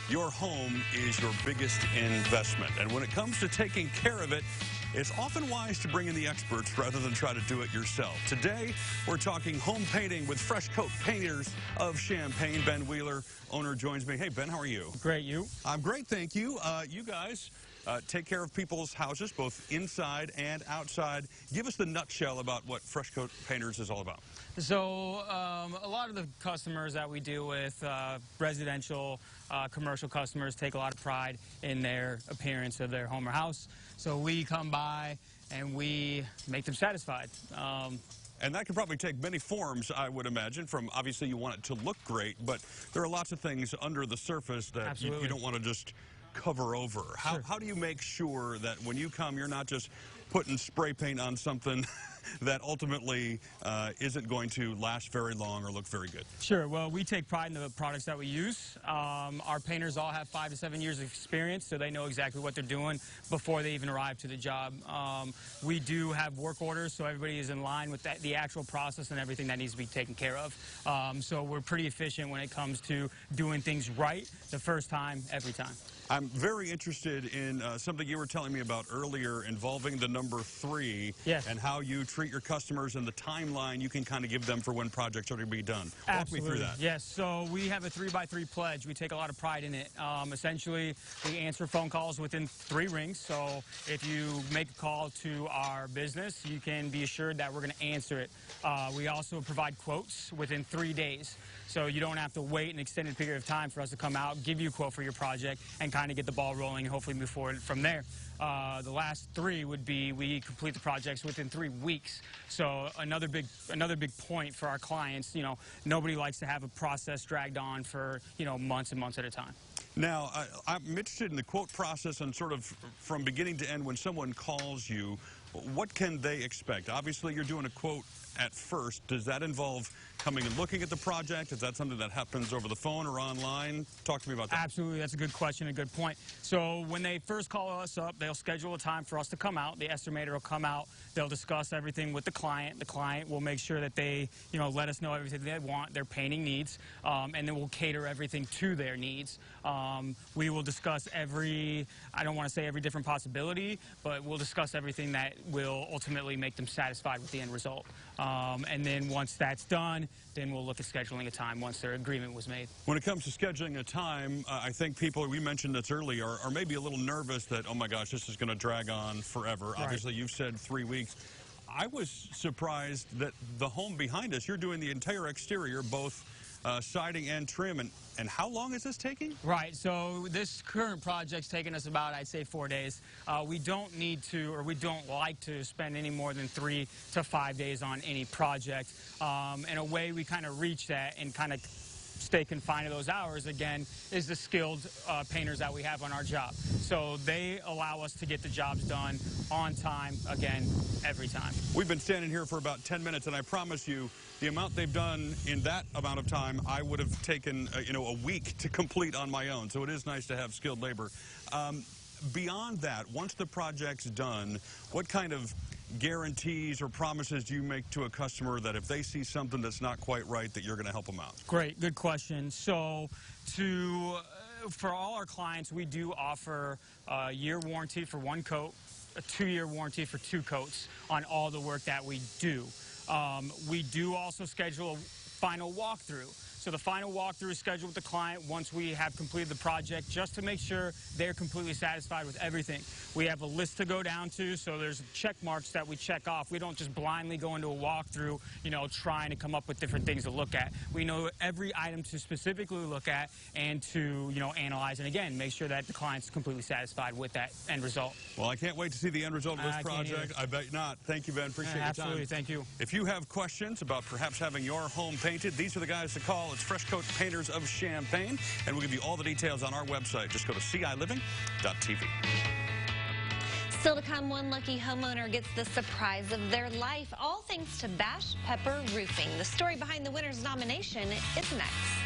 Your home is your biggest investment, and when it comes to taking care of it, it's often wise to bring in the experts rather than try to do it yourself. Today, we're talking home painting with Fresh Coat Painters of Champaign. Ben Wheeler, owner, joins me. Hey, Ben, how are you? Great, you? I'm great, thank you. You guys take care of people's houses, both inside and outside. Give us the nutshell about what Fresh Coat Painters is all about. So a lot of the customers that we deal with, residential, commercial customers, take a lot of pride in their appearance of their home or house. So we come by and we make them satisfied. And that can probably take many forms, I would imagine, from obviously you want it to look great, but there are lots of things under the surface that you don't want to just cover over. How do you make sure that when you come, you're not just putting spray paint on something that ultimately isn't going to last very long or look very good? Sure. Well, we take pride in the products that we use. Our painters all have 5 to 7 years of experience, so they know exactly what they're doing before they even arrive to the job. We do have work orders, so everybody is in line with the actual process and everything that needs to be taken care of. So we're pretty efficient when it comes to doing things right the first time, every time. I'm very interested in something you were telling me about earlier involving the number 3 and how you treat your customers and the timeline you can kind of give them for when projects are to be done. Walk me through that. Yes, so we have a 3x3 pledge. We take a lot of pride in it. Essentially, we answer phone calls within 3 rings. So if you make a call to our business, you can be assured that we're going to answer it. We also provide quotes within 3 days. So you don't have to wait an extended period of time for us to come out, give you a quote for your project, and kind of get the ball rolling and hopefully move forward from there. The last 3 would be we complete the projects within 3 weeks. So another big point for our clients. You know, nobody likes to have a process dragged on for months and months at a time. Now, I'm interested in the quote process and sort of from beginning to end when someone calls you, what can they expect? Obviously, you're doing a quote at first. Does that involve coming and looking at the project? Is that something that happens over the phone or online? Talk to me about that. Absolutely. That's a good question, a good point. So when they first call us up, they'll schedule a time for us to come out. The estimator will come out. They'll discuss everything with the client. The client will make sure that they, let us know everything they want, their painting needs, and then we'll cater everything to their needs. We will discuss I don't want to say every different possibility, but we'll discuss everything that will ultimately make them satisfied with the end result. And then once that's done, then we'll look at scheduling a time once their agreement was made. When it comes to scheduling a time, I think people, we mentioned this earlier, are maybe a little nervous that, oh my gosh, this is going to drag on forever. Right. Obviously, you've said 3 weeks. I was surprised that the home behind us, you're doing the entire exterior, both siding and trim. And how long is this taking? Right, so this current project's taken us about, I'd say, 4 days. We don't need to, or we don't like to spend any more than 3 to 5 days on any project. In a way, we kind of reach that and kind of stay confined to those hours, again, is the skilled painters that we have on our job. So they allow us to get the jobs done on time, again, every time. We've been standing here for about 10 minutes, and I promise you, the amount they've done in that amount of time, I would have taken, a week to complete on my own. So it is nice to have skilled labor. Beyond that, once the project's done, what kind of guarantees or promises do you make to a customer that if they see something that's not quite right, that you're going to help them out? Great, good question. So for all our clients, we do offer a year warranty for 1 coat, a 2-year warranty for 2 coats on all the work that we do. We do also schedule a final walkthrough. So the final walkthrough is scheduled with the client once we have completed the project, just to make sure they're completely satisfied with everything. We have a list to go down to, so there's check marks that we check off. We don't just blindly go into a walkthrough, trying to come up with different things to look at. We know every item to specifically look at and to, analyze, and again, make sure that the client's completely satisfied with that end result. Well, I can't wait to see the end result of this project. I bet not. Thank you, Ben. Appreciate your time. Absolutely. Thank you. If you have questions about perhaps having your home painted, these are the guys to call. It's Fresh Coat Painters of Champaign, and we'll give you all the details on our website. Just go to ciliving.tv. Still to come, one lucky homeowner gets the surprise of their life, all thanks to Bash Pepper Roofing. The story behind the winner's nomination is next.